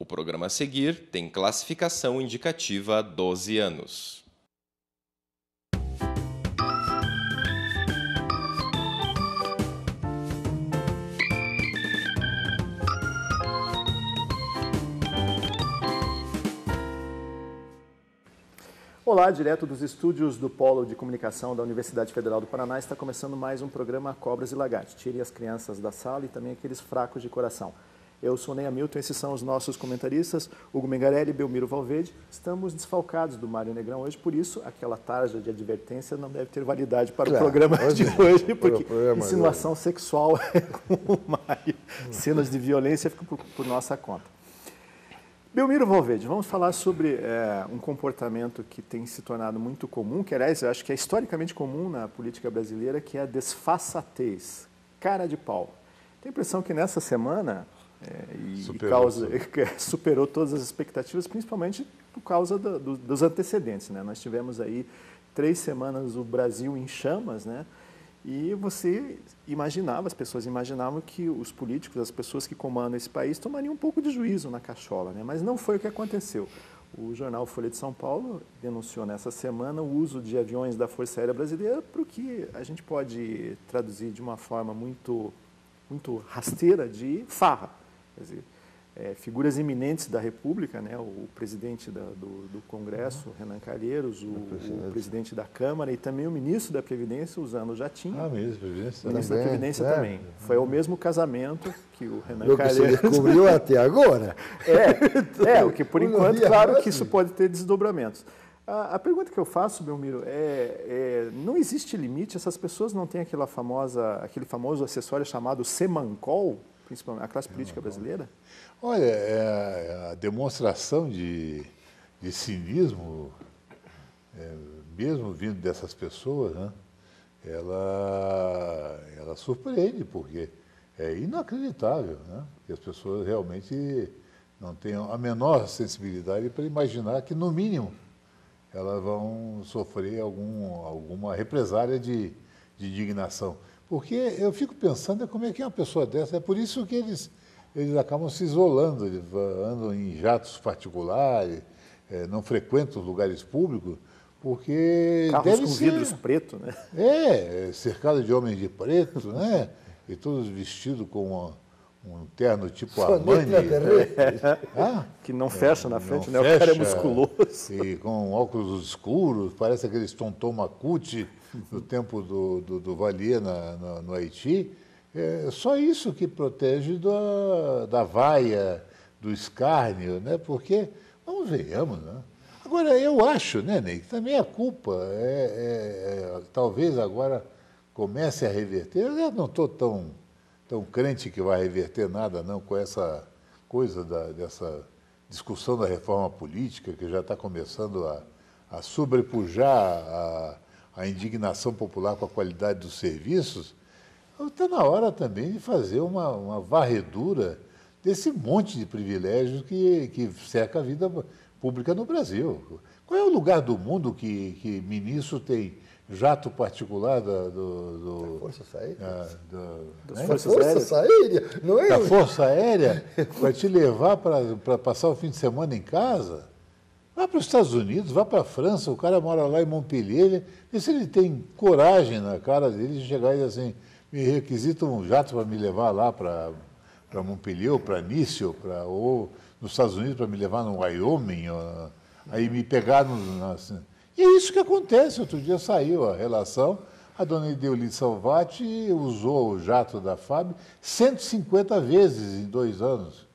O programa a seguir tem classificação indicativa 12 anos. Olá, direto dos estúdios do Polo de Comunicação da Universidade Federal do Paraná, está começando mais um programa Cobras e Lagartos. Tire as crianças da sala e também aqueles fracos de coração. Eu sou Ney Hamilton, esses são os nossos comentaristas, Hugo Mengarelli e Belmiro Valverde. Estamos desfalcados do Mário Negrão hoje, por isso aquela tarja de advertência não deve ter validade para o programa de hoje, porque insinuação sexual é com o Mário. Cenas de violência ficam por nossa conta. Belmiro Valverde, vamos falar sobre um comportamento que tem se tornado muito comum, que aliás eu acho que é historicamente comum na política brasileira, que é a desfaçatez, cara de pau. Tenho a impressão que nessa semana superou todas as expectativas, principalmente por causa dos antecedentes, né? Nós tivemos aí 3 semanas o Brasil em chamas, né? E você imaginava, as pessoas imaginavam que os políticos, as pessoas que comandam esse país, tomariam um pouco de juízo na cachola, né? Mas não foi o que aconteceu. O jornal Folha de São Paulo denunciou nessa semana o uso de aviões da Força Aérea Brasileira para o que a gente pode traduzir de uma forma muito rasteira de farra. Quer dizer, figuras eminentes da República, né? O presidente do Congresso, Renan Calheiros, o presidente da Câmara e também o ministro da Previdência usando o jatinho. Ministro da Previdência também. Ministro da Previdência também. Foi o mesmo casamento que o Renan Calheiros... O que você descobriu até agora. O que por enquanto, claro que isso pode ter desdobramentos. A pergunta que eu faço, Belmiro, não existe limite? Essas pessoas não têm aquele famoso acessório chamado semancol, principalmente a classe política brasileira? Olha, a demonstração de cinismo, mesmo vindo dessas pessoas, né, ela surpreende, porque é inacreditável, né, que as pessoas realmente não tenham a menor sensibilidade para imaginar que, no mínimo, elas vão sofrer alguma represália de indignação. Porque eu fico pensando como é que é uma pessoa dessa, é por isso que eles acabam se isolando, eles andam em jatos particulares, não frequentam os lugares públicos, porque carros com vidros pretos, né? Cercado de homens de preto, né? E todos vestidos com um terno tipo Armani. Que não fecha na frente, né? Fecha, o cara é musculoso. E com óculos escuros, parece aqueles Tonton Macuti no tempo do Valier no Haiti. Só isso que protege da vaia, do escárnio, né? Porque, venhamos, né? Agora, eu acho, né, Ney, que também a culpa talvez agora comece a reverter. Eu não estou tão crente que vai reverter nada, não, com essa coisa dessa discussão da reforma política, que já está começando a sobrepujar a indignação popular com a qualidade dos serviços. Está na hora também de fazer uma varredura desse monte de privilégios que cerca a vida pública no Brasil. Qual é o lugar do mundo que ministro tem jato particular da Força Aérea? Da Força Aérea? Não é? Da Força Aérea para te levar para passar o fim de semana em casa? Vá para os Estados Unidos, vá para a França, o cara mora lá em Montpellier, vê se ele tem coragem na cara dele de chegar e dizer assim, me requisita um jato para me levar lá para Montpellier, ou para Nice, ou nos Estados Unidos para me levar no Wyoming, aí me pegar assim. E é isso que acontece. Outro dia saiu a relação, a dona Ideolide Salvati usou o jato da FAB 150 vezes em 2 anos.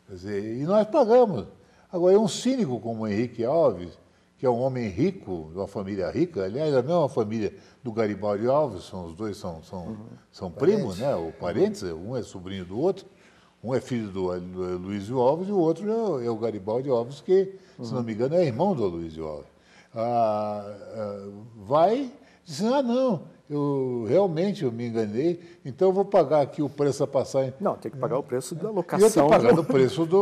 Quer dizer, e nós pagamos. Agora, é um cínico como o Henrique Alves, que é um homem rico, de uma família rica, aliás, a mesma família do Garibaldi Alves, os dois são primos, né? Ou parentes, um é sobrinho do outro, um é filho do Aloysio Alves e o outro é o Garibaldi Alves, que, se não me engano, é irmão do Aloysio Alves. Vai dizer, não, eu me enganei, então eu vou pagar aqui o preço da passagem. Não, tem que pagar o preço da locação. E eu tenho que pagar o preço de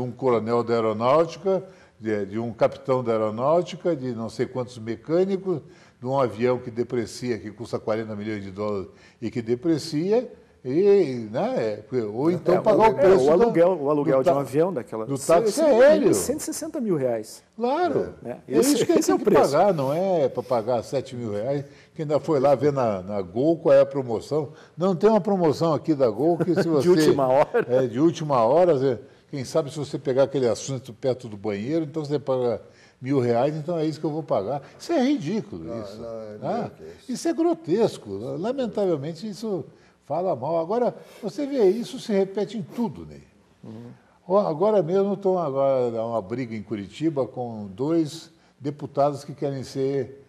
um coronel da aeronáutica, de um capitão da aeronáutica, de não sei quantos mecânicos, de um avião que deprecia, que custa 40 milhões de dólares e que deprecia, né, ou então pagar o preço o aluguel de um avião daquela... do táxi aéreo. 160 mil reais. Claro. Esse que é o tem que preço. pagar, não é para pagar 7 mil reais, que ainda foi lá ver na Gol qual é a promoção. Não tem uma promoção aqui da Gol que se você... De última hora. De última hora, quem sabe se você pegar aquele assunto perto do banheiro, então você paga R$1.000, então é isso que eu vou pagar. Isso é ridículo, isso. Isso é grotesco. Lamentavelmente, isso fala mal. Agora, você vê, isso se repete em tudo, Ney. Agora mesmo estou uma briga em Curitiba com 2 deputados que querem ser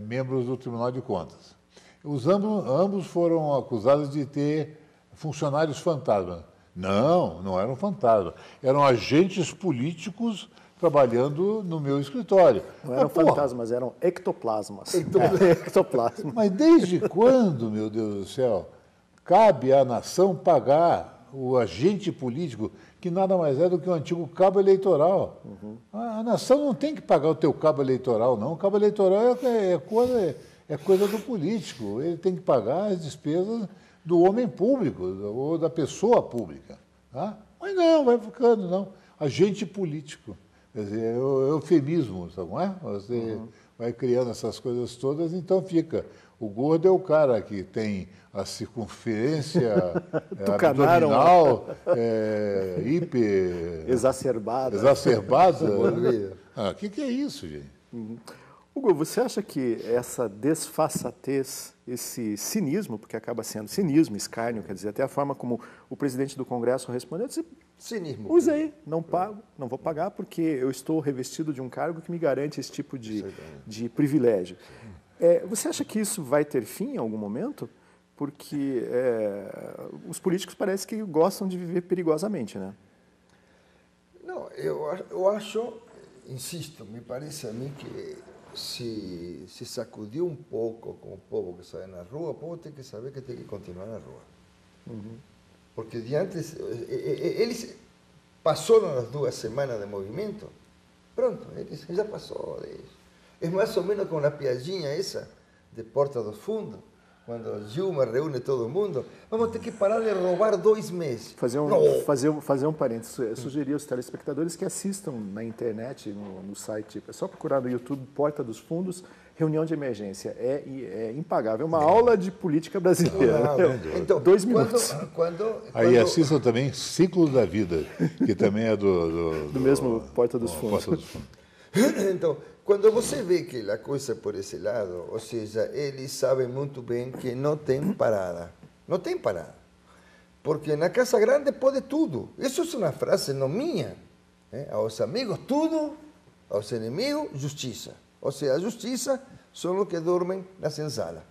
membros do Tribunal de Contas. Ambos foram acusados de ter funcionários fantasma. Não eram fantasmas. Eram agentes políticos trabalhando no meu escritório. Não eram fantasmas, eram ectoplasmas. Ectoplasma. Mas desde quando, meu Deus do céu, cabe à nação pagar o agente político, que nada mais é do que o antigo cabo eleitoral? A nação não tem que pagar o teu cabo eleitoral, não. O cabo eleitoral é coisa do político. Ele tem que pagar as despesas do homem público ou da pessoa pública. Tá? Mas não, vai ficando, não. Agente político. Quer dizer, é o eufemismo, sabe, não é? Você vai criando essas coisas todas, então fica. O gordo é o cara que tem a circunferência abdominal hiper... Exacerbada. O que é isso, gente? Hugo, você acha que essa desfaçatez, esse cinismo, porque acaba sendo cinismo, escárnio, quer dizer, até a forma como o presidente do Congresso respondeu, disse, cinismo. Usa aí, não pago, não vou pagar porque eu estou revestido de um cargo que me garante esse tipo de privilégio. Você acha que isso vai ter fim em algum momento? Porque os políticos parece que gostam de viver perigosamente, né? Não, eu acho, insisto, me parece a mim que se sacudir um pouco com o povo que sai na rua, o povo tem que saber que tem que continuar na rua. Porque eles passaram as 2 semanas de movimento, pronto, eles já passou disso. É mais ou menos como a piadinha essa de Porta dos Fundos, quando Dilma reúne todo mundo, vamos ter que parar de roubar 2 meses. Fazer um parênteses, sugerir aos telespectadores que assistam na internet, no site, é só procurar no YouTube Porta dos Fundos, reunião de emergência. É impagável, é uma aula de política brasileira. Então, 2 minutos. Aí assistam também Ciclo da Vida, que também é do mesmo Porta dos Fundos. Então, quando você vê que a coisa é por esse lado, ou seja, eles sabem muito bem que não tem parada. Não tem parada. Porque na Casa Grande pode tudo. Isso é uma frase não minha. Aos amigos, tudo. Aos inimigos, justiça. Ou seja, a justiça são os que dormem na senzala,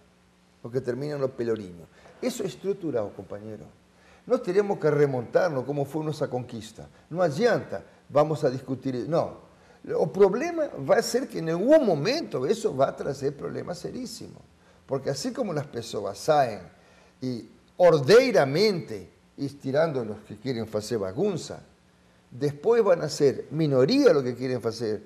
os que terminam no pelourinho. Isso é estrutural, companheiro. Nós teremos que remontarnos como foi nossa conquista. Não adianta, vamos a discutir. Não. O problema vai ser que em algum momento isso vai trazer problemas seríssimos. Porque assim como as pessoas saem e ordeiramente estirando os que querem fazer bagunça, depois vão ser minoria os que querem fazer,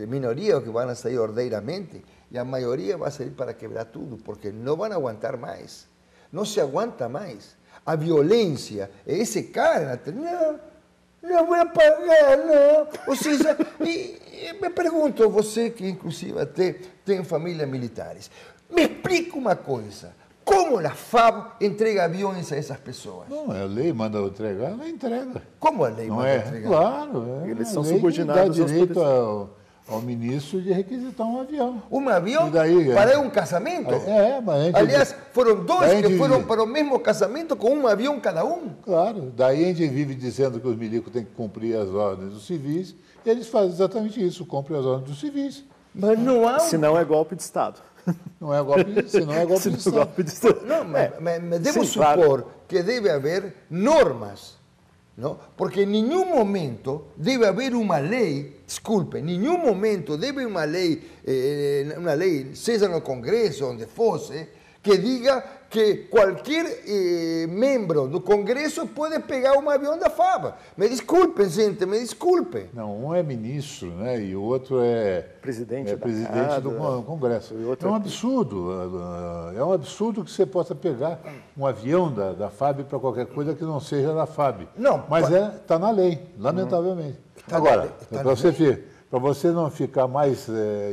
minoria os que vão sair ordeiramente, e a maioria vai sair para quebrar tudo, porque não vão aguentar mais. Não se aguenta mais. A violência, esse cara, não vou pagar, não. Ou seja, me pergunto, você que inclusive até tem famílias militares, me explica uma coisa, como a FAB entrega aviões a essas pessoas? Não, a lei manda entregar, ela entrega. Como a lei manda entregar? Claro, eles são subordinados dá direito ao ministro de requisitar um avião. Um avião para um casamento? Mas aliás, foram 2 que foram para o mesmo casamento com um avião cada um? Claro, daí a gente vive dizendo que os milicos têm que cumprir as ordens dos civis, e eles fazem exatamente isso, cumprem as ordens dos civis. Mas não há... Se não é golpe de Estado. Não é golpe, se não é golpe de Estado. Golpe de Estado. Não, mas devo supor que deve haver normas, não? Porque em nenhum momento deve haver uma lei, desculpe, em nenhum momento deve uma lei, seja no Congresso, onde fosse, que diga que qualquer membro do Congresso pode pegar um avião da FAB. Me desculpem, gente, me desculpem. Não, um é ministro, né, e o outro é presidente do Congresso. É um absurdo. É um absurdo que você possa pegar um avião da FAB para qualquer coisa que não seja da FAB. Não, mas está na lei, lamentavelmente. Agora, para você não ficar mais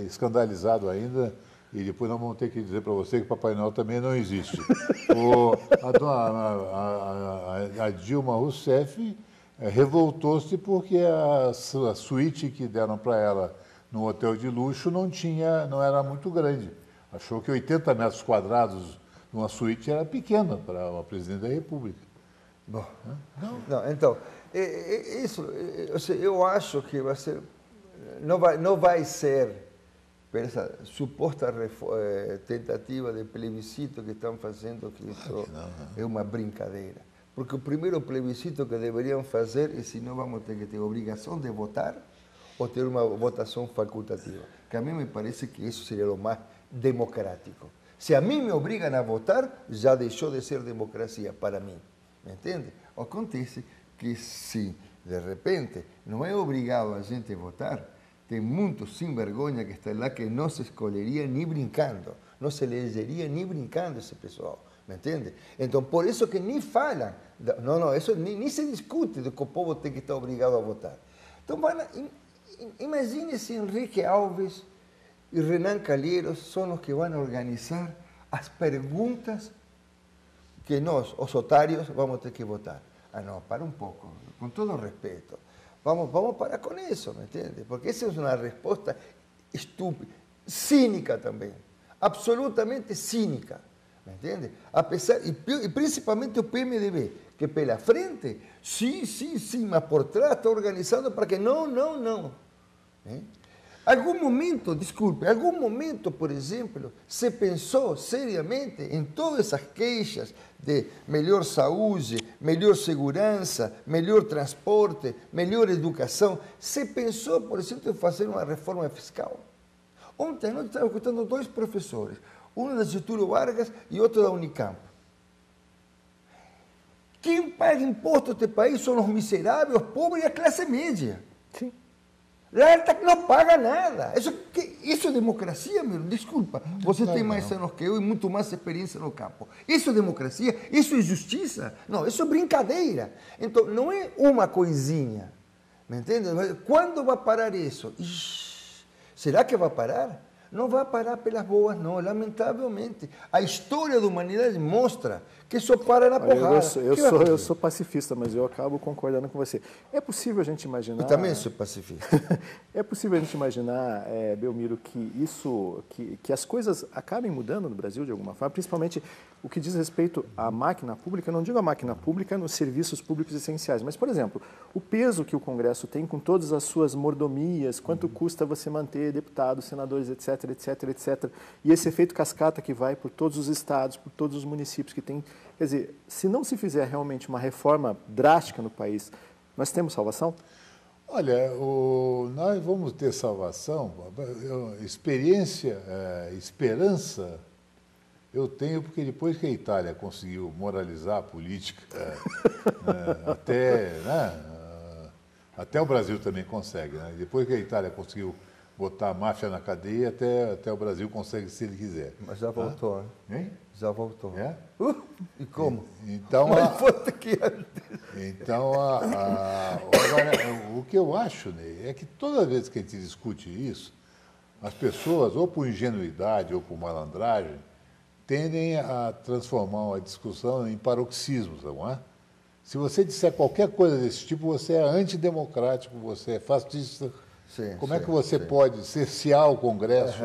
escandalizado ainda, e depois nós vamos ter que dizer para você que Papai Noel também não existe. A Dilma Rousseff revoltou-se porque a suíte que deram para ela no hotel de luxo não era muito grande. Achou que 80 metros quadrados numa suíte era pequena para uma presidente da República. Bom, não, então, isso, eu acho que vai ser, não vai ser essa suposta tentativa de plebiscito que estão fazendo, que isso é uma brincadeira. Porque o primeiro plebiscito que deveriam fazer é se não vamos ter que ter obrigação de votar ou ter uma votação facultativa. Que a mim me parece que isso seria o mais democrático. Se a mim me obrigam a votar, já deixou de ser democracia para mim. Me entende? Acontece que se, de repente, não é obrigado a gente a votar, tem muitos sem vergonha que estão lá que não se escolheria nem brincando, não se elegeria nem brincando esse pessoal, me entende? Então, por isso que nem falam, não, isso nem se discute de que o povo tem que estar obrigado a votar. Então, imagine se Henrique Alves e Renan Calheiros são os que vão organizar as perguntas que nós, os otários, vamos ter que votar. Ah, não, para um pouco, com todo respeito. Vamos parar com isso, me entende? Porque essa é uma resposta estúpida, cínica também, absolutamente cínica, me entende? E principalmente o PMDB, que pela frente, sim, mas por trás está organizando para que não. Algum momento, por exemplo, se pensou seriamente em todas essas queixas de melhor saúde, melhor segurança, melhor transporte, melhor educação, se pensou, por exemplo, em fazer uma reforma fiscal? Ontem nós estávamos escutando dois professores, um da Getúlio Vargas e outro da Unicamp. Quem paga imposto neste país são os miseráveis, os pobres e a classe média. Sim. Lá não paga nada. Isso é democracia, meu? Desculpa. Você tem mais anos que eu e muito mais experiência no campo. Isso é democracia? Isso é justiça? Não, isso é brincadeira. Então, não é uma coisinha. Me entende? Quando vai parar isso? Ixi, será que vai parar? Não vai parar pelas boas, não, lamentavelmente. A história da humanidade mostra que só para na porrada. Eu sou pacifista, mas eu acabo concordando com você. É possível a gente imaginar... Eu também sou pacifista. É possível a gente imaginar, Belmiro, que as coisas acabem mudando no Brasil de alguma forma, principalmente o que diz respeito à máquina pública. Eu não digo a máquina pública nos serviços públicos essenciais, mas, por exemplo, o peso que o Congresso tem com todas as suas mordomias, quanto custa você manter deputados, senadores, etc. E esse efeito cascata que vai por todos os estados, por todos os municípios que tem... Quer dizer, se não se fizer realmente uma reforma drástica no país, nós temos salvação? Olha, nós vamos ter salvação, esperança eu tenho, porque depois que a Itália conseguiu moralizar a política, até o Brasil também consegue, né? Depois que a Itália conseguiu botar a máfia na cadeia, até o Brasil consegue se ele quiser. Mas já voltou, né? Hein? Já voltou. É? E como? Então, agora, o que eu acho, Ney, é que toda vez que a gente discute isso, as pessoas, ou por ingenuidade ou por malandragem, tendem a transformar a discussão em paroxismos, não é? Se você disser qualquer coisa desse tipo, você é antidemocrático, você é fascista. Como é que você pode cercear o Congresso?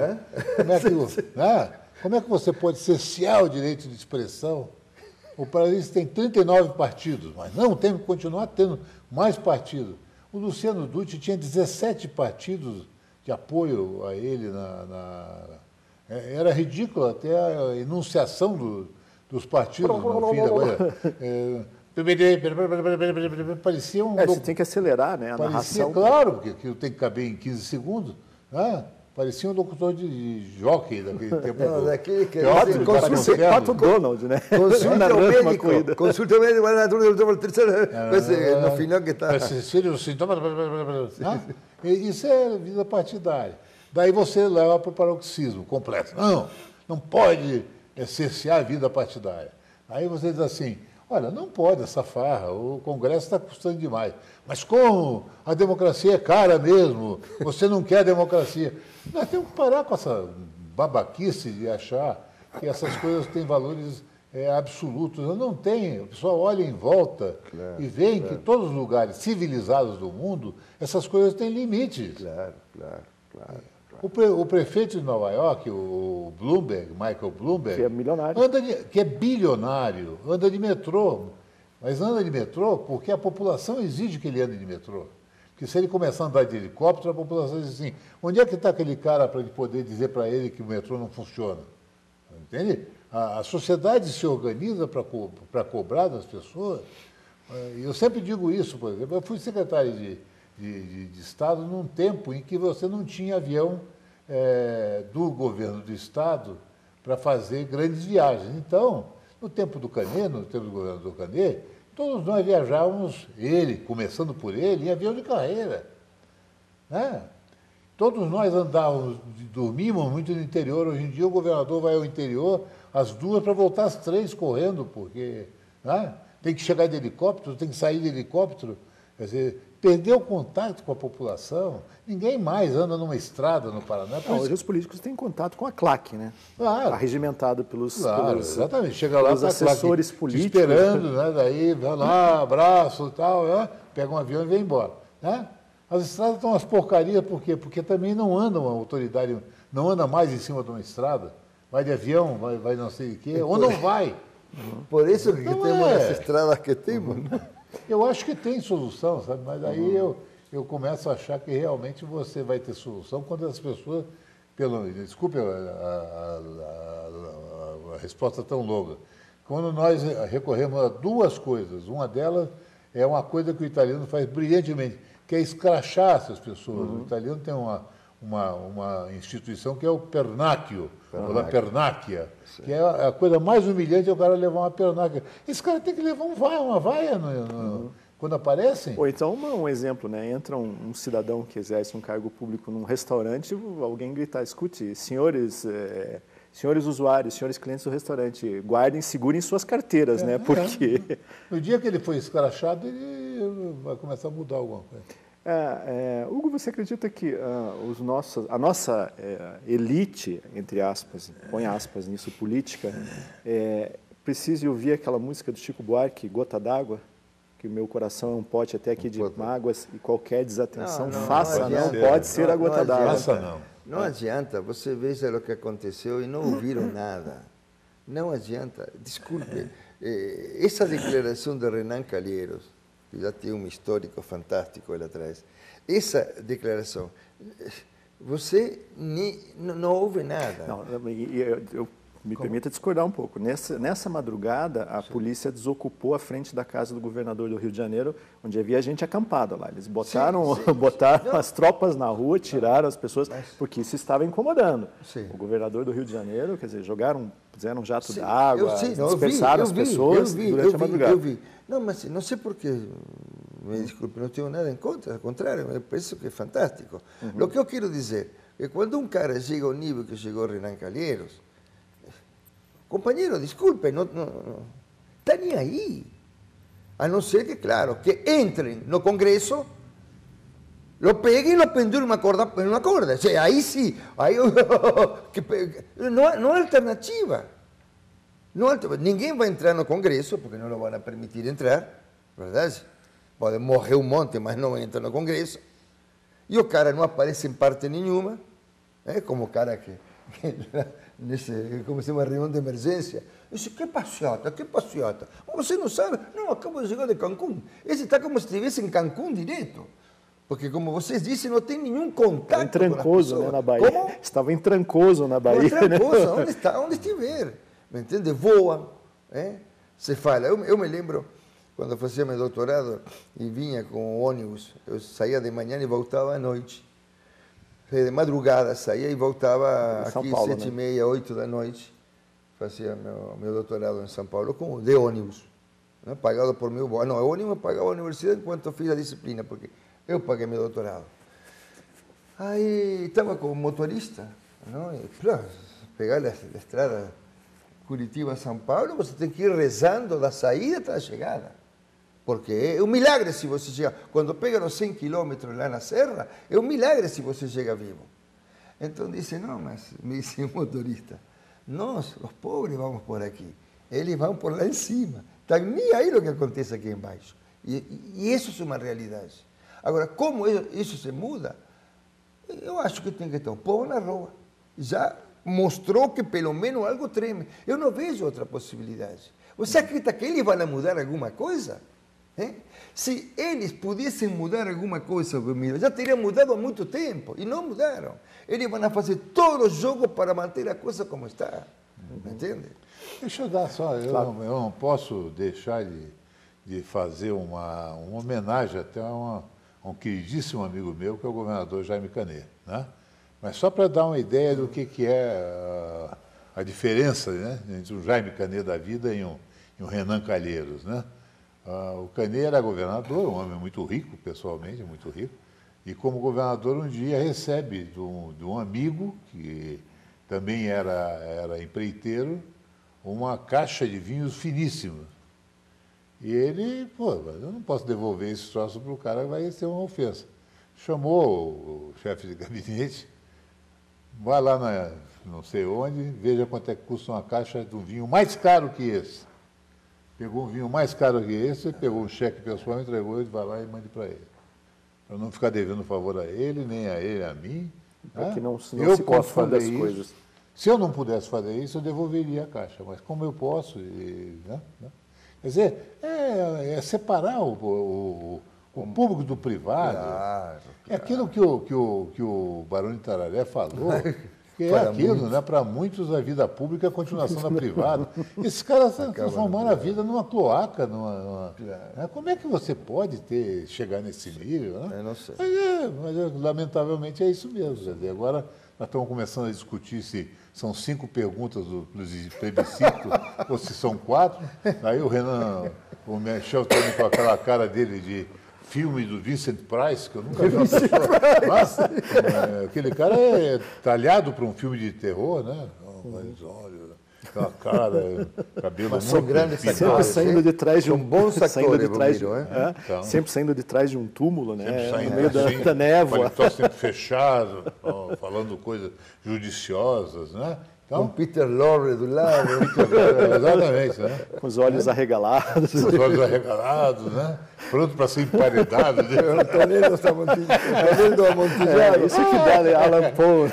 Como é que você pode cercear o direito de expressão? O país tem 39 partidos, mas não, tem que continuar tendo mais partidos. O Luciano Dutti tinha 17 partidos de apoio a ele. Era ridículo até a enunciação dos partidos no fim da coisa. Parecia um... Você tem que acelerar, né, a narração. Claro, porque aquilo tem que caber em 15 segundos. Parecia um locutor de jockey daquele tempo. Não, daquele que Pato Donald, né? Consulta o Narrando uma médico, corrida. consulta o médico, no final que está... Persistir os sintomas. Isso é vida partidária. Daí você leva para o paroxismo completo. Não pode cercear a vida partidária. Aí você diz assim, olha, não pode essa farra, o Congresso está custando demais. Mas como? A democracia é cara mesmo, você não quer democracia. Nós temos que parar com essa babaquice de achar que essas coisas têm valores absolutos. Não tem. O pessoal olha em volta e vê que em todos os lugares civilizados do mundo, essas coisas têm limites. Claro. O prefeito de Nova York, o Bloomberg, Michael Bloomberg... Que é milionário. Que é bilionário, anda de metrô. Mas anda de metrô porque a população exige que ele ande de metrô. Porque se ele começar a andar de helicóptero, a população diz assim, onde é que está aquele cara para poder dizer para ele que o metrô não funciona? Entende? A sociedade se organiza para cobrar das pessoas. Eu sempre digo isso, por exemplo, eu fui secretário de Estado num tempo em que você não tinha avião do governo do Estado para fazer grandes viagens. Então, no tempo do Canet, no tempo do governador Canet, todos nós viajávamos, começando por ele, em avião de carreira. Né? Todos nós andávamos, dormíamos muito no interior. Hoje em dia o governador vai ao interior às 2 para voltar às 3 correndo, porque tem que chegar de helicóptero, tem que sair de helicóptero. Quer dizer, perdeu o contato com a população. Ninguém mais anda numa estrada no Paraná. Hoje os políticos têm contato com a claque, né? Claro. Arregimentado pelos exatamente. Chega lá, pelos assessores políticos. Te esperando, né? Daí vai lá, abraço e tal, né? Pega um avião e vem embora. Né? As estradas estão umas porcarias, por quê? Porque também não anda uma autoridade, não anda mais em cima de uma estrada. Vai de avião, vai não sei o quê, ou não vai. Por isso que temos as estradas que temos. Eu acho que tem solução, sabe? Mas aí eu começo a achar que realmente você vai ter solução quando as pessoas, desculpe a resposta tão longa, quando nós recorremos a 2 coisas. Uma delas é uma coisa que o italiano faz brilhantemente, que é escrachar essas pessoas. O italiano tem uma instituição que é o pernacchio, ou a pernacchia, que é a coisa mais humilhante, é o cara levar uma pernacchia. Esse cara tem que levar uma vaia quando aparecem. Ou então, um exemplo, né? Entra um cidadão que exerce um cargo público num restaurante, alguém gritar, escute, senhores usuários, senhores clientes do restaurante, guardem, segurem suas carteiras, né? Porque... No dia que ele foi escrachado, ele vai começar a mudar alguma coisa. Hugo, você acredita que a nossa elite, entre aspas, põe aspas nisso, política, precisa ouvir aquela música do Chico Buarque, Gota d'Água? Que o meu coração é um pote até aqui de mágoas e qualquer desatenção pode ser a gota d'água. Não adianta, você veja o que aconteceu e não ouviram nada. Não adianta. Desculpe, essa declaração de Renan Calheiros, que já tem um histórico fantástico lá atrás, essa declaração, você não ouve nada. Não, eu me permita discordar um pouco. Nessa madrugada, a polícia desocupou a frente da casa do governador do Rio de Janeiro, onde havia gente acampada lá. Eles botaram as tropas na rua, tiraram as pessoas, porque isso estava incomodando. Sim. O governador do Rio de Janeiro, quer dizer, fizeram um jato d'água, dispersaram as pessoas durante a madrugada. Eu vi. Não, mas não sei por quê. Me desculpe, não tenho nada em contra, ao contrário, eu penso que é fantástico. O que eu quero dizer é que quando um cara chega ao nível que chegou Renan Calheiros, companheiro, desculpe, não está nem aí. A não ser que, claro, que entrem no Congresso, lo peguem e lo pendurem em uma corda. Cioè, aí sim, aí, não há alternativa. Ninguém vai entrar no Congresso, porque não lo vão permitir entrar, verdade? Pode morrer um monte, mas não entra no Congresso. E o cara não aparece em parte nenhuma, como o cara que como se chama, reunião de emergência. Eu disse, que passeata. Mas você não sabe? Não, acabo de chegar de Cancún. Esse está como se estivesse em Cancún direto. Porque, como vocês disseram, não tem nenhum contato em Trancoso, né, na Bahia. Como? Estava em Trancoso, na Bahia. Trancoso, onde estiver. Me entende? Voa. Se fala. Eu me lembro, quando fazia meu doutorado, e vinha com o ônibus, eu saía de manhã e voltava à noite. De madrugada saía e voltava Em São aqui Paulo, 7h30, 8 da noite. Fazia meu doutorado em São Paulo de ônibus, né? Pagado por meu avô. Não, o ônibus pagava a universidade enquanto fiz a disciplina, porque eu paguei meu doutorado. Aí estava como motorista, não? E, pegar a estrada Curitiba-São Paulo, você tem que ir rezando da saída até a chegada. Porque é um milagre se você chega. Quando pega os 100 quilômetros lá na serra, é um milagre se você chega vivo. Então disse, não, mas me disse o motorista, nós, os pobres, vamos por aqui. Eles vão por lá em cima. Está nem aí o que acontece aqui embaixo. E isso é uma realidade. Agora, como isso se muda? Eu acho que tem que ter um povo na rua. Já mostrou que pelo menos algo treme. Eu não vejo outra possibilidade. Você acredita que eles vão mudar alguma coisa? Se eles pudessem mudar alguma coisa, já teriam mudado há muito tempo. E não mudaram. Eles vão fazer todo o jogo para manter a coisa como está. Entende? Deixa eu dar só, eu não posso deixar de fazer uma homenagem até a um queridíssimo amigo meu, que é o governador Jaime Canet, né? Mas só para dar uma ideia do que é a diferença, né, entre o Jaime Canet da vida e um Renan Calheiros, né? O Canet era governador, um homem muito rico, pessoalmente, muito rico, e como governador um dia recebe de um amigo, que também era empreiteiro, uma caixa de vinhos finíssimos. E ele, eu não posso devolver esse troço para o cara, vai ser uma ofensa. Chamou o chefe de gabinete, vai lá não sei onde, veja quanto é que custa uma caixa de um vinho mais caro que esse. Pegou um vinho mais caro que esse, pegou um cheque pessoal, entregou, ele vai lá e mande para ele. Para não ficar devendo favor a ele, nem a ele, a mim. Para que não se confunda as coisas. Se eu não pudesse fazer isso, eu devolveria a caixa. Mas como eu posso, né? Quer dizer, é separar o público do privado. Claro. É aquilo que o Barão de Tararé falou, que é aquilo, né? Para muitos a vida pública é a continuação da privada. Esses caras transformaram a vida numa cloaca. Né? Como é que você pode chegar nesse nível? Né? Eu não sei. Mas lamentavelmente é isso mesmo. Quer dizer, agora nós estamos começando a discutir se são 5 perguntas do plebiscito ou se são 4. Aí o Renan, o Michel está com aquela cara dele de filme do Vincent Price, que eu nunca vi uma pessoa. Aquele cara é talhado para um filme de terror, né? Mas olha, aquela cara, cabelo muito grande, sempre saindo de trás de um bom saindo de trás então, sempre saindo de trás de um túmulo, né? No meio da névoa. Paletó sempre fechado, falando coisas judiciosas, né? Então, com Peter Lorre do lado. Exatamente, né? Com os olhos arregalados. Com os olhos arregalados, né? Pronto para ser emparedado. Antonino está amontillado. Isso que dá, né? Alan Poe.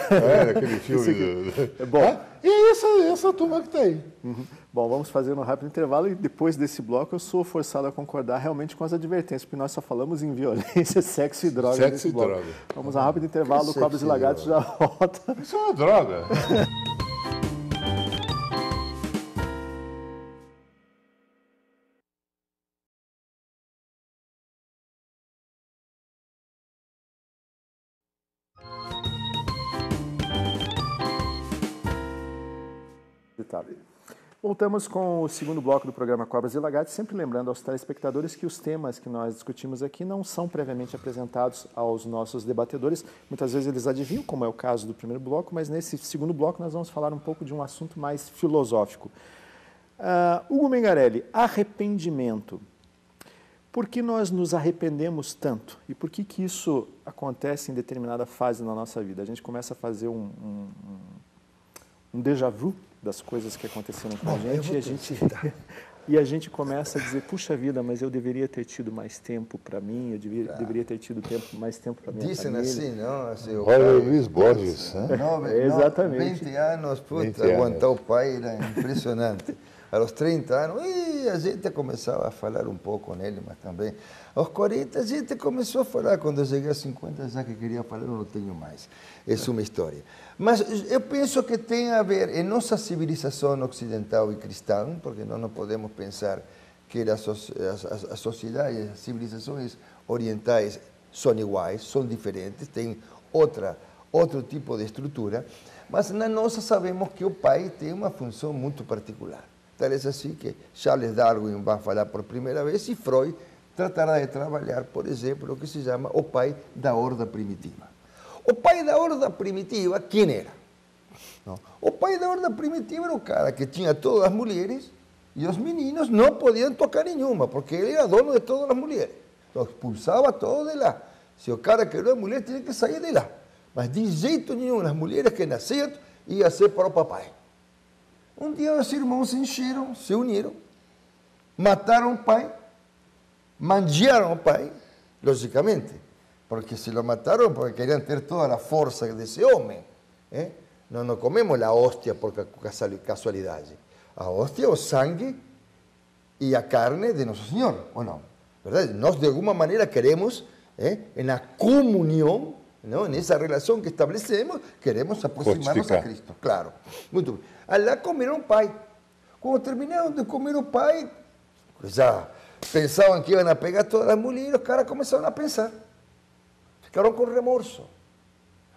Aquele filme. Bom, e é essa turma que está aí. Uhum. Bom, vamos fazer um rápido intervalo e depois desse bloco eu sou forçado a concordar realmente com as advertências, porque nós só falamos em violência, sexo e droga. Sexo e droga. Vamos a um rápido intervalo, Cobras e Lagartos já volta. Isso é uma droga. Voltamos com o segundo bloco do programa Cobras e Lagartos, sempre lembrando aos telespectadores que os temas que nós discutimos aqui não são previamente apresentados aos nossos debatedores. Muitas vezes eles adivinham, como é o caso do primeiro bloco, mas nesse segundo bloco nós vamos falar um pouco de um assunto mais filosófico. Hugo Mengarelli, arrependimento. Por que nós nos arrependemos tanto? E por que isso acontece em determinada fase na nossa vida? A gente começa a fazer um déjà vu das coisas que aconteceram com a gente e a gente começa a dizer, puxa vida, mas eu deveria ter tido mais tempo para mim, eu deveria ter tido mais tempo para minha família. Dizem assim, não? Assim, olha o Luiz Borges. Exatamente. 20 anos, puta, aguentar o pai era impressionante. Aos 30 anos, a gente começava a falar um pouco nele, mas também aos 40 a gente começou a falar. Quando eu cheguei a 50, já que queria falar, eu não tenho mais. É uma história. Mas eu penso que tem a ver em nossa civilização ocidental e cristã, porque não podemos pensar que a sociedade, as civilizações orientais são iguais, são diferentes, têm outro tipo de estrutura, mas na nossa sabemos que o pai tem uma função muito particular. Tal é assim que Charles Darwin vai falar por primeira vez e Freud tratará de trabalhar, por exemplo, o que se chama o pai da horda primitiva. O pai da horda primitiva, quem era? Não. O pai da horda primitiva era o cara que tinha todas as mulheres e os meninos não podiam tocar nenhuma, porque ele era dono de todas as mulheres. Então expulsava todos de lá. Se o cara queria uma mulher, tinha que sair de lá. Mas de jeito nenhum, as mulheres que nasciam iam ser para o papai. Um dia os irmãos se encheram, se uniram, mataram o pai, mangiaram o pai, logicamente, porque se lo mataram porque queriam ter toda a força desse homem. Não comemos a hóstia por casualidade. A hóstia é o sangue e a carne de Nosso Senhor, ou não? ¿Verdad? Nós, de alguma maneira, queremos, na comunhão, não? Nessa relação que estabelecemos, queremos aproximar-nos a Cristo. Claro. Muito bem. Lá comeram o pai. Quando terminaram de comer o pai, já pensavam que iam a pegar todas as mulheres, os caras começaram a pensar. Ficaram com remorso.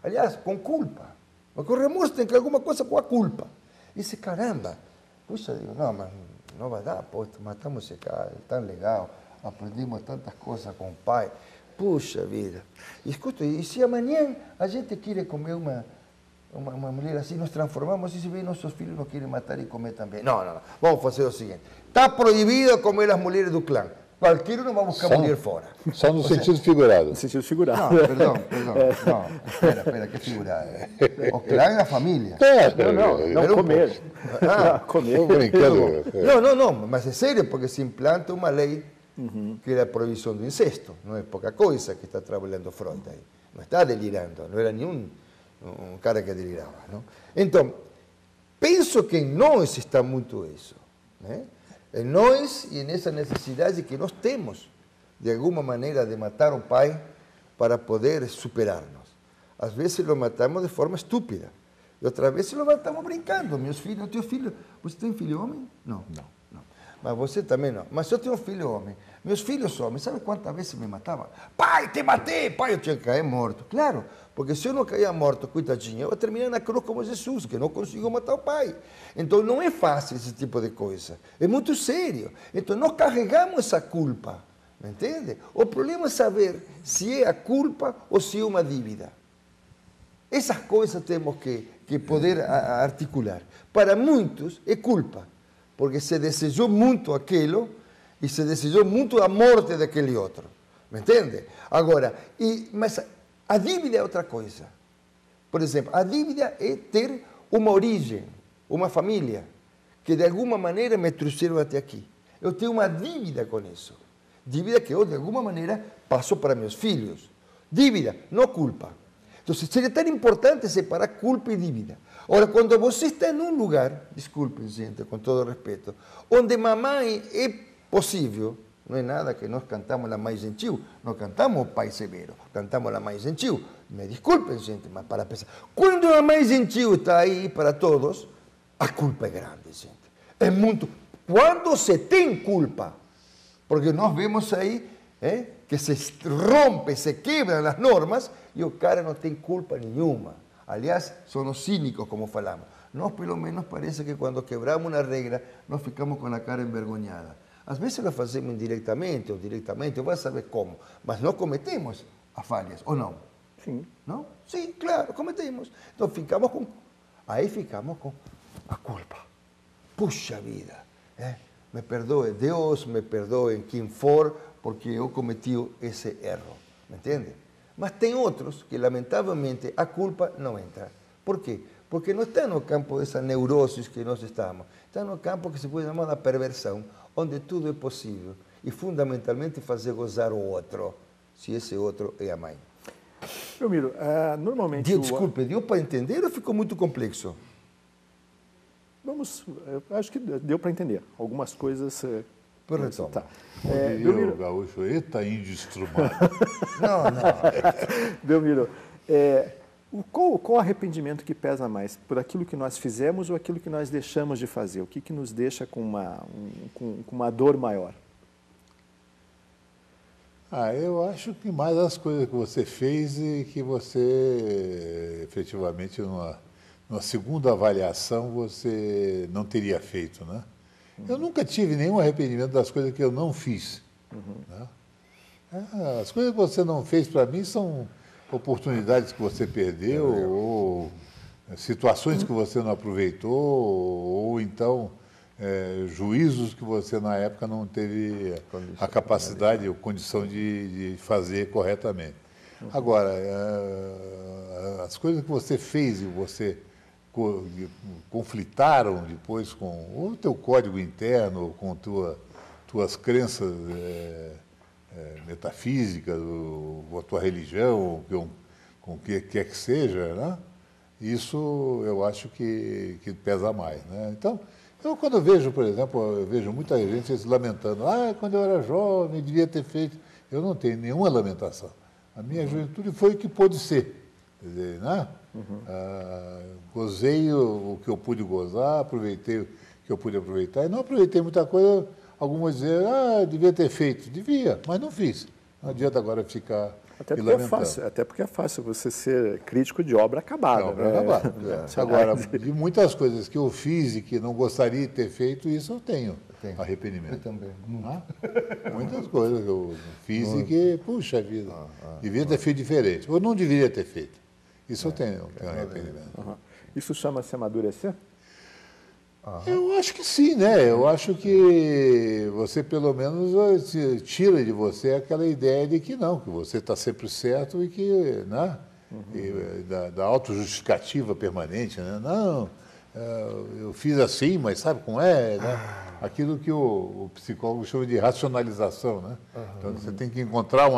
Aliás, com culpa. Porque o remorso tem que ver alguma coisa com a culpa. E disse, caramba, puxa, digo, não, mas não vai dar, pô, matamos esse cara, é tão legal, aprendemos tantas coisas com o pai. Puxa vida. E escuta, e se amanhã a gente quer comer uma mulher assim, nos transformamos e se vem nossos filhos nos querem matar e comer também. Não. Vamos fazer o seguinte. Está proibido comer as mulheres do clã. Qualquer um vai buscar mulher fora. Só no sentido figurado. No sentido figurado. Não, perdão. Não, espera, que figurado. O clã é a família. Não comer. Comer. Estou brincando. Não, mas é sério, porque se implanta uma lei que é a proibição do incesto. Não é pouca coisa que está trabalhando Freud aí. Não está delirando, não era nenhum um cara que delirava. Não? Então, penso que em nós está muito isso. Né? Em nós e nessa necessidade que nós temos, de alguma maneira, de matar o pai para poder superar-nos. Às vezes lo matamos de forma estúpida. E outras vezes lo matamos brincando. Meus filhos, teu filho, você tem filho homem? Não. Mas você também não. Mas eu tenho um filho homem. Meus filhos homens, sabe quantas vezes me matavam? Pai, te matei! Pai, eu tinha que cair morto. Claro, porque se eu não caía morto, coitadinho, eu ia terminar na cruz como Jesus, que não conseguiu matar o pai. Então não é fácil esse tipo de coisa. É muito sério. Então nós carregamos essa culpa. Me entende? O problema é saber se é a culpa ou se é uma dívida. Essas coisas temos que poder articular. Para muitos é culpa, porque se desejou muito aquilo e se desejou muito a morte daquele outro. Me entende? Agora, mas a dívida é outra coisa. Por exemplo, a dívida é ter uma origem, uma família, que de alguma maneira me trouxeram até aqui. Eu tenho uma dívida com isso. Dívida que eu, de alguma maneira, passo para meus filhos. Dívida, não culpa. Então, seria tão importante separar culpa e dívida. Ora, quando você está em um lugar, desculpem, gente, com todo respeito, onde mamãe é possível, não é nada que nós cantamos a mãe gentil, nós cantamos o pai severo, cantamos a mãe gentil. Me desculpem, gente, mas para pensar. Quando a mãe gentil está aí para todos, a culpa é grande, gente. É muito. Quando se tem culpa, porque nós vemos aí que se rompe, se quebram as normas e o cara não tem culpa nenhuma. Aliás, são os cínicos, como falamos. Nós, pelo menos, parece que quando quebramos uma regra, nós ficamos com a cara envergonhada. Às vezes lo fazemos indiretamente ou diretamente, vai saber como, mas nós cometemos as falhas, ou não? Sim. Não? Sim, claro, cometemos. Então aí ficamos com a culpa. Puxa vida, me perdoe Deus, me perdoe quem for, porque eu cometi esse erro, me entende? Mas tem outros que, lamentavelmente, a culpa não entra. Por quê? Porque não está no campo dessa neurose que nós estamos. Está no campo que se pode chamar da perversão, onde tudo é possível. E, fundamentalmente, fazer gozar o outro, se esse outro é a mãe. Belmiro, normalmente... Desculpe, deu para entender ou ficou muito complexo? Acho que deu para entender. Algumas coisas... Perfeito. Tá. Diria o gaúcho, eita índio estrumado. Não. Belmiro, qual arrependimento que pesa mais? Por aquilo que nós fizemos ou aquilo que nós deixamos de fazer? O que nos deixa com uma dor maior? Eu acho que mais as coisas que você fez e que você, efetivamente, numa segunda avaliação, você não teria feito, né? Eu nunca tive nenhum arrependimento das coisas que eu não fiz. Né? As coisas que você não fez, para mim, são oportunidades que você perdeu, ou situações que você não aproveitou, ou então juízos que você, na época, não teve a capacidade ou condição de fazer corretamente. Agora, as coisas que você fez e você conflitaram depois com o teu código interno, com tuas crenças metafísicas, ou a tua religião, com o que quer que seja, né? Isso eu acho que pesa mais, né? Então, quando eu vejo, por exemplo, eu vejo muita gente se lamentando, quando eu era jovem, devia ter feito. Eu não tenho nenhuma lamentação. A minha juventude foi o que pôde ser. Quer dizer, né? Gozei o que eu pude gozar, aproveitei o que eu pude aproveitar, e não aproveitei muita coisa. Algumas dizem, devia ter feito. Devia, mas não fiz. Não adianta agora ficar até porque é fácil você ser crítico de obra acabada. Agora, de muitas coisas que eu fiz e que não gostaria de ter feito, isso eu tenho arrependimento. Eu também. Muitas coisas que eu fiz e que, puxa vida, devia ter feito diferente. Ou não deveria ter feito. Isso eu tenho arrependimento. Isso chama-se amadurecer? Eu acho que sim, né? Eu acho que você, pelo menos, tira de você aquela ideia de que não, que você está sempre certo e que, né? E da autojustificativa permanente, né? Não, eu fiz assim, mas sabe como é? Né? Aquilo que o psicólogo chama de racionalização, né? Então, você tem que encontrar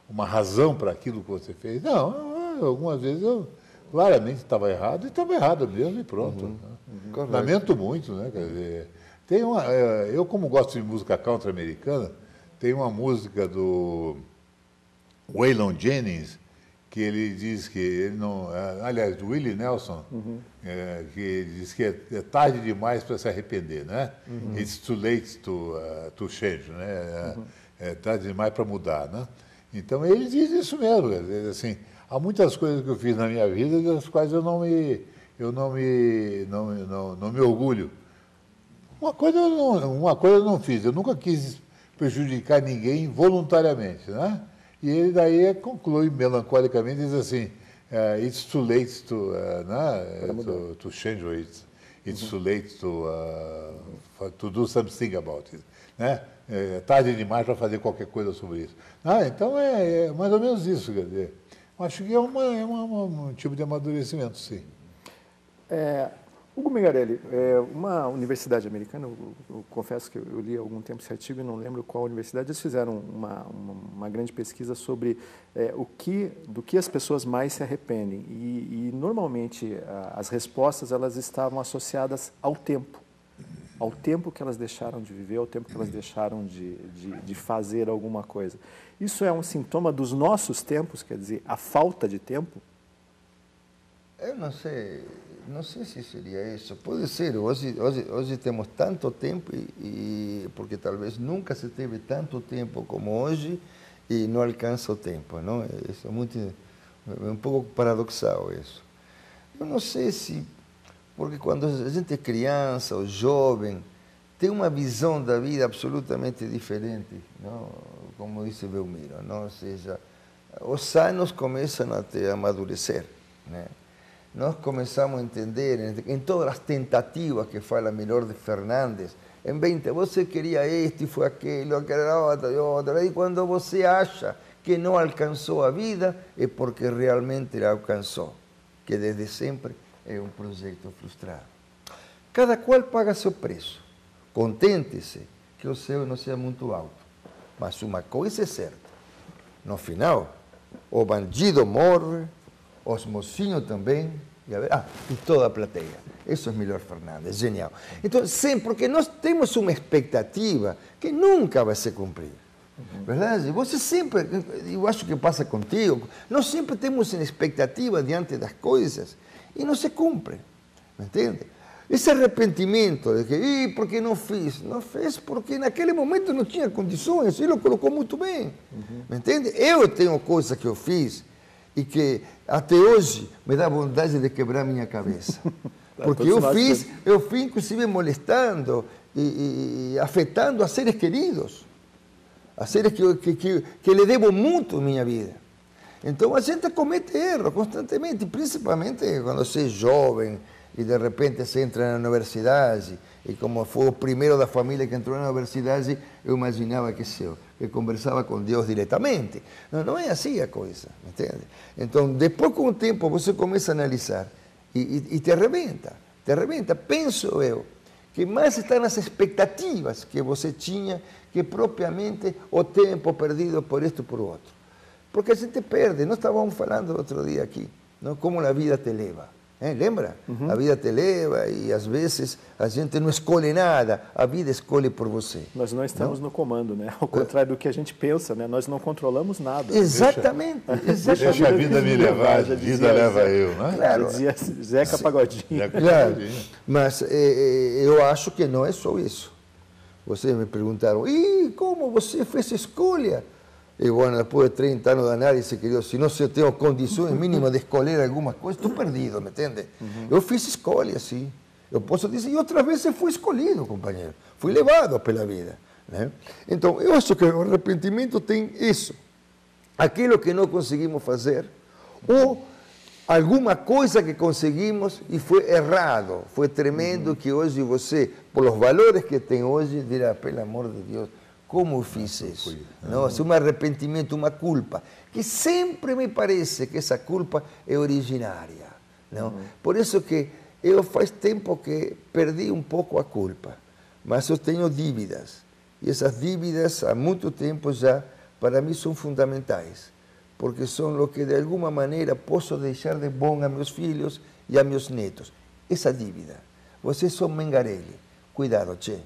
uma razão para aquilo que você fez. Não, algumas vezes eu claramente estava errado, e estava errado mesmo, e pronto. Né? Lamento muito, né? Quer dizer, eu, como gosto de música country americana, tem uma música do Waylon Jennings, que ele diz que ele não... aliás, do Willie Nelson, que diz que é tarde demais para se arrepender, né? It's too late to change, né? É tarde demais para mudar, né? Então, ele diz isso mesmo, quer dizer, assim, há muitas coisas que eu fiz na minha vida das quais eu não me orgulho. Uma coisa eu não fiz, eu nunca quis prejudicar ninguém voluntariamente, né? E ele daí conclui melancolicamente, diz assim, it's too late to change it, it's too late to do something about it, né? É tarde demais para fazer qualquer coisa sobre isso. Então é mais ou menos isso, quer dizer, acho que é um tipo de amadurecimento, sim. Hugo Mingarelli, uma universidade americana, eu confesso que eu li há algum tempo esse artigo e não lembro qual universidade, eles fizeram uma grande pesquisa sobre do que as pessoas mais se arrependem. E normalmente as respostas elas estavam associadas ao tempo que elas deixaram de viver, ao tempo que elas deixaram de fazer alguma coisa. Isso é um sintoma dos nossos tempos, quer dizer, a falta de tempo? Eu não sei se seria isso. Pode ser. Hoje temos tanto tempo, porque talvez nunca se teve tanto tempo como hoje e não alcança o tempo. Não? Isso é um pouco paradoxal isso. Eu não sei se... Porque quando a gente é criança ou jovem, tem uma visão da vida absolutamente diferente, não? Como disse Belmiro. Não? Ou seja, os anos começam a amadurecer, né? Nós começamos a entender, em todas as tentativas que fala melhor de Fernandes, em 20, você queria isto e foi aquilo, outra, e quando você acha que não alcançou a vida, é porque realmente ela alcançou, que desde sempre é um projeto frustrado. Cada qual paga seu preço. Contente-se que o céu não seja muito alto. Mas uma coisa é certa, no final, o bandido morre, os mocinhos também, e toda a plateia. Isso é melhor Fernandes, genial. Então, sempre, porque nós temos uma expectativa que nunca vai se cumprir. Verdade? Você sempre, eu acho que passa contigo, nós sempre temos uma expectativa diante das coisas e não se cumpre. Entende? Esse arrependimento de que, por que não fiz? Não fez porque naquele momento não tinha condições, ele colocou muito bem. Me entende? Eu tenho coisas que eu fiz e que até hoje me dá vontade de quebrar minha cabeça. Porque eu fiz inclusive molestando e afetando a seres queridos, a seres que lhe devo muito em minha vida. Então a gente comete erros constantemente, principalmente quando você é jovem e de repente você entra na universidade, e como foi o primeiro da família que entrou na universidade, eu imaginava que conversava com Deus diretamente. Não é assim a coisa, entende? Então, depois com o tempo, você começa a analisar e te arrebenta, te arrebenta. Penso eu que mais está nas expectativas que você tinha que propriamente o tempo perdido por isto e por outro. Porque a gente perde, nós estávamos falando outro dia aqui, não? Como a vida te leva. Lembra? A vida te leva e às vezes a gente não escolhe nada, a vida escolhe por você. Nós não estamos no comando, né? Ao contrário do que a gente pensa, né? Nós não controlamos nada. Exatamente. Deixa a vida me levar, a vida leva eu, né? Claro. Dizia Zeca Pagodinho. Claro. Mas eu acho que não é só isso. Vocês me perguntaram, e como você fez escolha? E, bueno, depois de 30 anos de análise, querido, se não tenho condições mínimas de escolher alguma coisa, estou perdido, me entende? Eu fiz escolha, sim. Eu posso dizer, e outras vezes fui escolhido, companheiro. Fui levado pela vida. Né? Então, eu acho que o arrependimento tem isso. Aquilo que não conseguimos fazer, ou alguma coisa que conseguimos e foi errado, foi tremendo, que hoje você, pelos valores que tem hoje, dirá, pelo amor de Deus, como eu fiz isso? Nossa, um arrependimento, uma culpa, que sempre me parece que essa culpa é originária. Não? Por isso que eu faz tempo que perdi um pouco a culpa, mas eu tenho dívidas, e essas dívidas há muito tempo já, para mim, são fundamentais, porque são o que de alguma maneira posso deixar de bom a meus filhos e a meus netos. Essa dívida. Vocês são Mengarelli. Cuidado, che.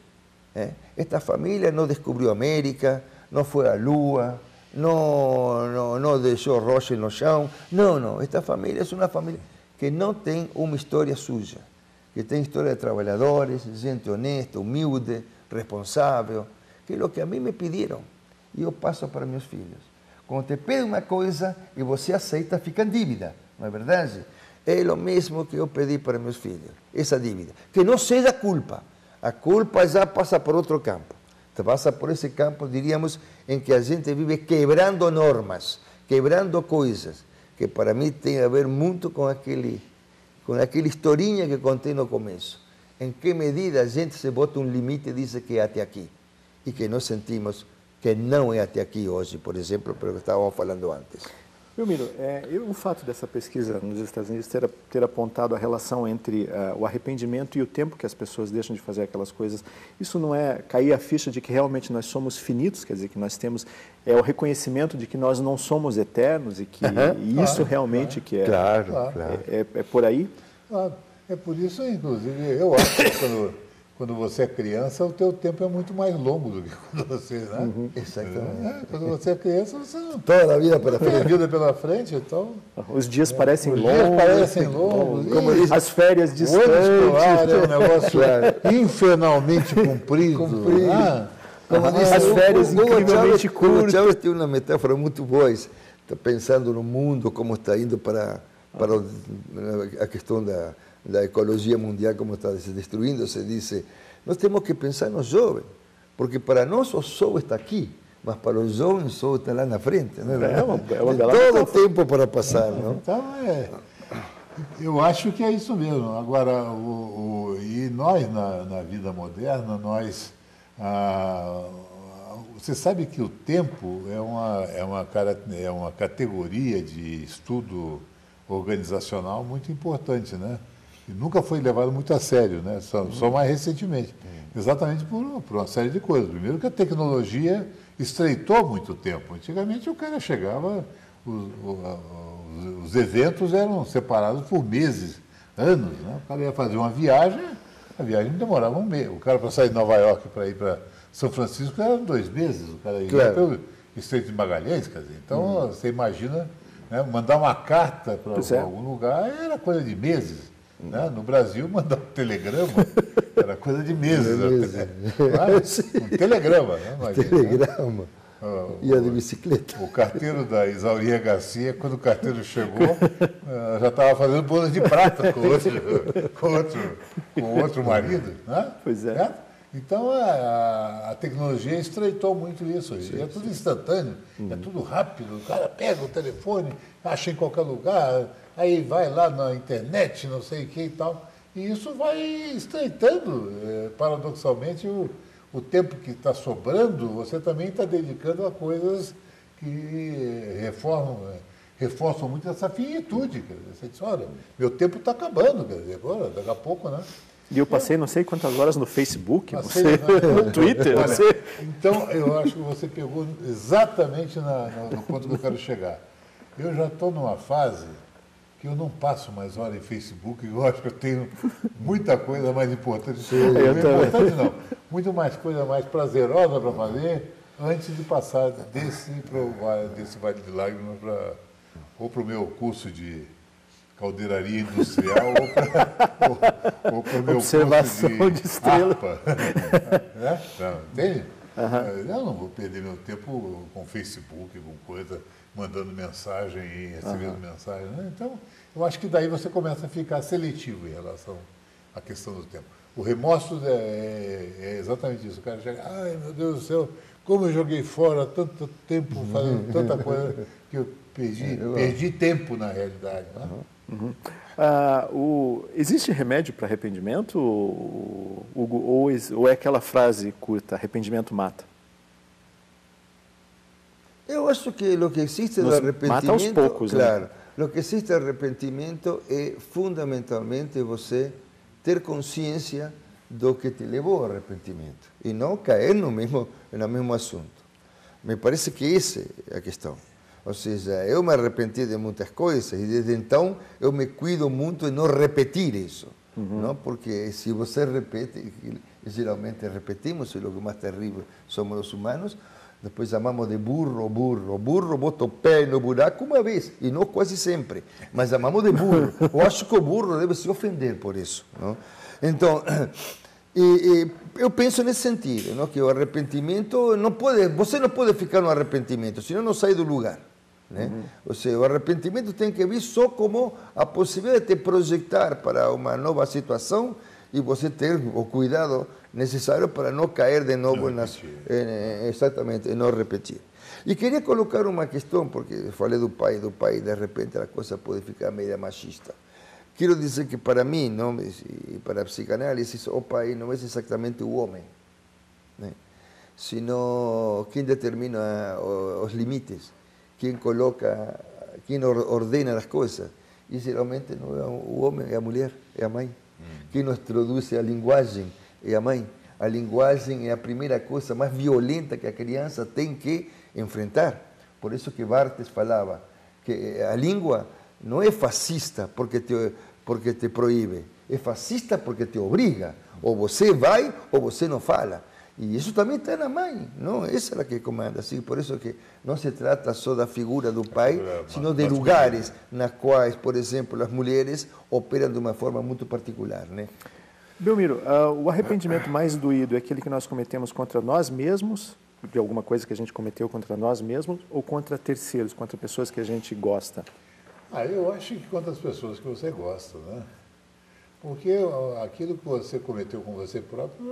Esta família não descobriu a América, não foi à Lua, não deixou rocha no chão. Não. Esta família é uma família que não tem uma história suja, que tem história de trabalhadores, gente honesta, humilde, responsável, que é o que a mim me pediram. E eu passo para meus filhos. Quando te pede uma coisa e você aceita, fica em dívida, não é verdade? É o mesmo que eu pedi para meus filhos, essa dívida. Que não seja culpa. A culpa já passa por outro campo. Passa por esse campo, diríamos, em que a gente vive quebrando normas, quebrando coisas, que para mim tem a ver muito com aquela historinha que contei no começo. Em que medida a gente se bota um limite e diz que é até aqui. E que nós sentimos que não é até aqui hoje, por exemplo, pelo que estávamos falando antes. Miro, o fato dessa pesquisa nos Estados Unidos ter apontado a relação entre o arrependimento e o tempo que as pessoas deixam de fazer aquelas coisas, isso não é cair a ficha de que realmente nós somos finitos, quer dizer, que nós temos o reconhecimento de que nós não somos eternos e que isso realmente que é... Claro. É por aí? Claro. É por isso, inclusive, eu acho que quando você é criança, o teu tempo é muito mais longo do que quando você, né? Exatamente. Quando você é criança, você não Toda a vida pela tem a frente. vida pela frente, então... Os dias parecem Os longos. dias parecem longos. Como diz, as férias O distantes. ano escolar é um negócio infernalmente comprido. As férias incrivelmente curtas. O Chávez tem uma metáfora muito boa. Está pensando no mundo, como está indo para a questão da ecologia mundial, como está se destruindo. Se diz, nós temos que pensar nos jovens, porque para nós o sol está aqui, mas para os jovens o sol está lá na frente. Não é uma Tem bela todo o tempo para passar. Não? Então, eu acho que é isso mesmo. Agora, e nós, na vida moderna, você sabe que o tempo é uma categoria de estudo organizacional muito importante, né? E nunca foi levado muito a sério, né? Só mais recentemente. Exatamente por uma série de coisas. Primeiro que a tecnologia estreitou muito tempo. Antigamente o cara chegava, os eventos eram separados por meses, anos, né? O cara ia fazer uma viagem, a viagem demorava um mês. O cara para sair de Nova York para ir para São Francisco era 2 meses. O cara ia pelo Estreito de Magalhães, quer dizer. Então, você imagina, né, mandar uma carta para algum lugar era coisa de meses. Né? No Brasil, mandar um telegrama era coisa de meses. Um telegrama. Né? Imagina, Telegrama. E a de bicicleta. O carteiro da Isauria Garcia, quando o carteiro chegou, já estava fazendo bodas de prata com outro marido. Né? Pois é. Né? Então, a tecnologia estreitou muito isso. Sim, é tudo instantâneo, é tudo rápido. O cara pega o telefone, acha em qualquer lugar, aí vai lá na internet, não sei o que e tal. E isso vai estreitando, paradoxalmente, o tempo que está sobrando, você também está dedicando a coisas que reforçam muito essa finitude. Quer dizer, você diz, olha, meu tempo está acabando, quer dizer, agora, daqui a pouco, né? E eu passei não sei quantas horas no Facebook, no Twitter. Olha, então, eu acho que você pegou exatamente no ponto que eu quero chegar. Eu já estou numa fase que eu não passo mais hora em Facebook, eu acho que eu tenho muita coisa mais importante. Importante não, muito mais coisa mais prazerosa para fazer antes de passar desse Vale de Lágrimas ou para o meu curso de caldeiraria industrial ou para o meu observação de estrela. Né? Entende? Eu não vou perder meu tempo com Facebook, com coisa, mandando mensagem e recebendo mensagem. Né? Então, eu acho que daí você começa a ficar seletivo em relação à questão do tempo. O remorso é exatamente isso. O cara chega, ai meu Deus do céu, como eu joguei fora tanto tempo fazendo tanta coisa que eu perdi tempo na realidade. Né? Existe remédio para arrependimento, Hugo, ou é aquela frase curta, arrependimento mata? Eu acho que o que existe do arrependimento... Mata aos poucos. Claro, né? o que existe do arrependimento é fundamentalmente você ter consciência do que te levou ao arrependimento e não cair no mesmo assunto. Me parece que essa é a questão. Ou seja, eu me arrependi de muitas coisas e desde então eu me cuido muito de não repetir isso. Não? Porque se você repete, e geralmente repetimos, e o que mais terrível somos os humanos, depois chamamos de burro. Burro bota o pé no buraco uma vez, e não quase sempre, mas chamamos de burro. Eu acho que o burro deve se ofender por isso. Não? Então, eu penso nesse sentido, não? Que o arrependimento você não pode ficar no arrependimento, senão não sai do lugar. Né? Ou seja, o arrependimento tem que vir só como a possibilidade de te projetar para uma nova situação e você ter o cuidado necessário para não cair de novo exatamente, e não repetir. E queria colocar uma questão, porque falei do pai, de repente a coisa pode ficar meio machista. Quero dizer que para mim, não, e para a psicanálise, o pai não é exatamente o homem, né? Sino quem determina os limites, quem ordena as coisas. E geralmente não é o homem, é a mulher, é a mãe. Quem nos introduz a linguagem é a mãe. A linguagem é a primeira coisa mais violenta que a criança tem que enfrentar. Por isso que Barthes falava que a língua não é fascista porque te proíbe, é fascista porque te obriga. Ou você vai ou você não fala. E isso também está na mãe, não? Essa é a que comanda. Assim, por isso que não se trata só da figura do pai, sino de lugares nas quais, por exemplo, as mulheres operam de uma forma muito particular, né? Belmiro, o arrependimento mais doído é aquele que nós cometemos contra nós mesmos, de alguma coisa que a gente cometeu contra nós mesmos, ou contra terceiros, contra pessoas que a gente gosta? Eu acho que contra as pessoas que você gosta, né? Porque aquilo que você cometeu com você próprio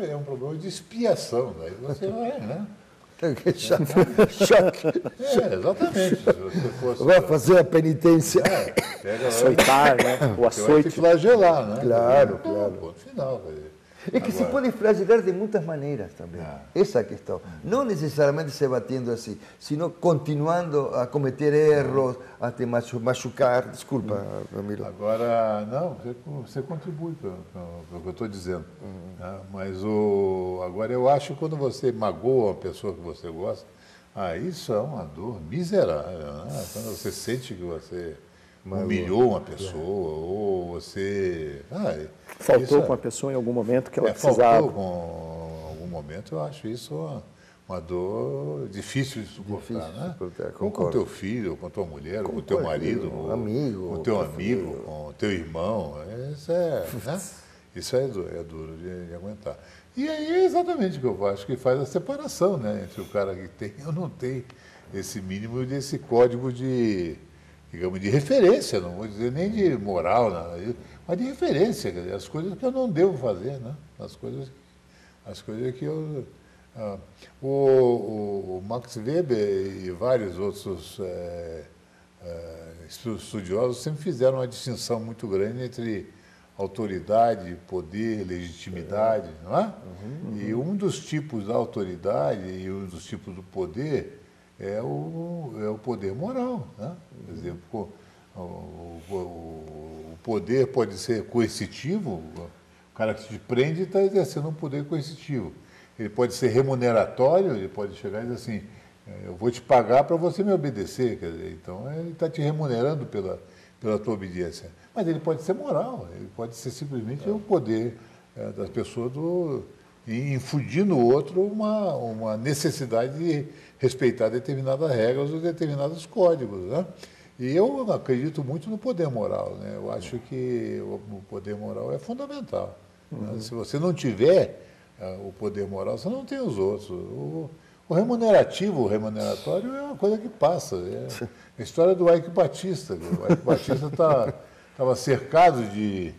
é um problema de expiação. Daí você vai, né? Choque. Exatamente. Se você fosse, vai fazer a penitência. Açoitar, né? O açoite. Você vai te flagelar, né? Claro. Ponto final. É que se pode flagelar de muitas maneiras também. Essa é a questão. Não necessariamente se batendo assim, sino continuando a cometer erros, a te machucar. Desculpa, Ramiro. Agora, não, você contribui para o que eu estou dizendo. Né? Mas agora eu acho que quando você magoa uma pessoa que você gosta, isso é uma dor miserável. Né? Quando você sente que você humilhou uma pessoa, ou você... faltou com a pessoa em algum momento que ela precisava. Faltou com algum momento, eu acho isso uma dor difícil de suportar, né? Ou com teu filho, ou com tua mulher, ou com teu marido, com teu amigo, com teu irmão. Isso é duro de aguentar. E aí é exatamente o que eu acho que faz a separação, né, entre o cara que tem ou não tem esse mínimo desse código de, digamos, de referência, não vou dizer nem de moral, nada, mas de referência, quer dizer, as coisas que eu não devo fazer, né? As coisas que eu... o Max Weber e vários outros estudiosos sempre fizeram uma distinção muito grande entre autoridade, poder, legitimidade, não é? E um dos tipos da autoridade e um dos tipos do poder é o poder moral, né? Por exemplo, o poder pode ser coercitivo, o cara que te prende está exercendo um poder coercitivo. Ele pode ser remuneratório, ele pode chegar e dizer assim, eu vou te pagar para você me obedecer, quer dizer, então ele está te remunerando pela tua obediência. Mas ele pode ser moral, ele pode ser simplesmente o poder das pessoas infundir no outro uma necessidade de respeitar determinadas regras ou determinados códigos, né? E eu acredito muito no poder moral, né? Eu acho que o poder moral é fundamental. Né? Se você não tiver o poder moral, você não tem os outros. O remunerativo, o remuneratório é uma coisa que passa. É a história do Ike Batista. O Ike Batista estava cercado de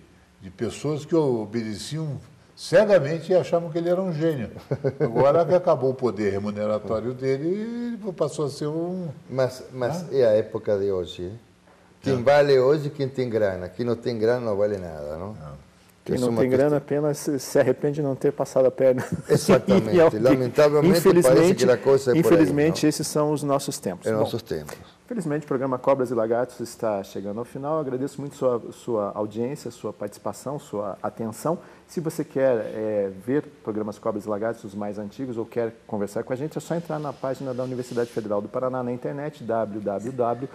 pessoas que obedeciam cegamente e achavam que ele era um gênio. Agora que acabou o poder remuneratório dele, ele passou a ser um... Mas é a época de hoje. Quem vale hoje, quem tem grana. Quem não tem grana não vale nada, não? Quem não tem grana apenas se arrepende de não ter passado a perna. Exatamente. Lamentavelmente, parece que a coisa é por infelizmente, aí, esses são os nossos tempos. Nossos tempos. Felizmente, o programa Cobras e Lagartos está chegando ao final. Eu agradeço muito sua audiência, sua participação, sua atenção. Se você quer ver programas Cobras e Lagartos, os mais antigos, ou quer conversar com a gente, é só entrar na página da Universidade Federal do Paraná na internet, www.fpr.br.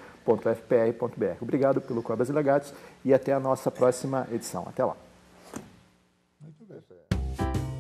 Obrigado pelo Cobras e Lagartos e até a nossa próxima edição. Até lá. Muito bem.